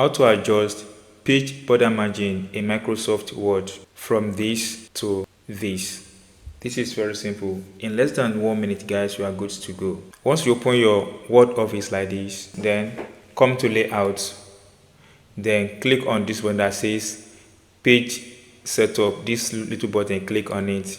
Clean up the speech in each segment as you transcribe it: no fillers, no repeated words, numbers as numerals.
how to adjust page border margin in Microsoft Word from this to this. This is very simple. In less than 1 minute, guys, you are good to go. Once you open your Word Office like this, then come to layout, then click on this one that says page setup, this little button, click on it.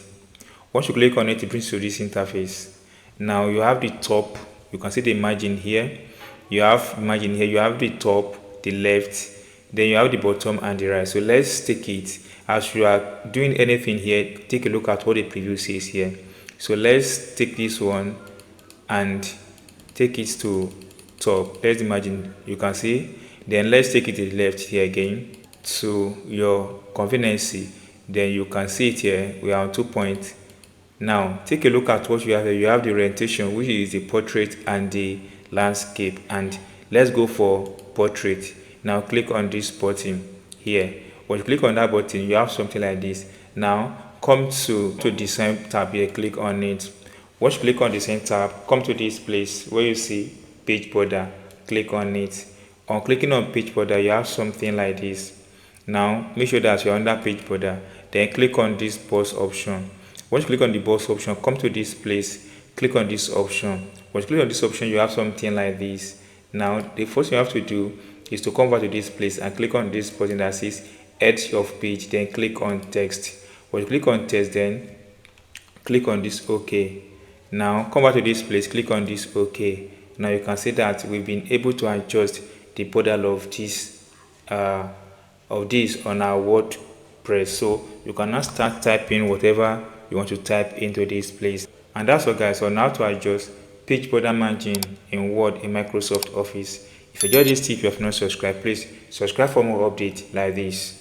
Once you click on it, it brings you to this interface. Now you have the top, you can see the margin here, you have margin here, you have the top, the left, then you have the bottom and the right. So let's take it. As you are doing anything here, take a look at what the preview says here. So let's take this one and take it to top. Let's imagine, you can see. Then let's take it to the left here again to your convenience. Then you can see it here. We are on 2 points. Now take a look at what you have here. You have the orientation, which is the portrait and the landscape, and let's go for portrait. Now click on this button here. When you click on that button, you have something like this. Now come to design tab here, click on it. Once you click on design tab, come to this place where you see page border, click on it. On clicking on page border, you have something like this. Now make sure that you're under page border, then click on this box option. Once you click on the box option, come to this place, click on this option. Once you click on this option, you have something like this. Now the first thing you have to do is to come back to this place and click on this button that says edge of page, then click on text. When you click on text, then click on this OK. Now come back to this place, click on this OK. Now you can see that we've been able to adjust the border of this on our WordPress. So you can now start typing whatever you want to type into this place. And that's all, guys, on how to adjust page border margin in Word in Microsoft Office. If you enjoyed this tip, you have not subscribed, please subscribe for more updates like this.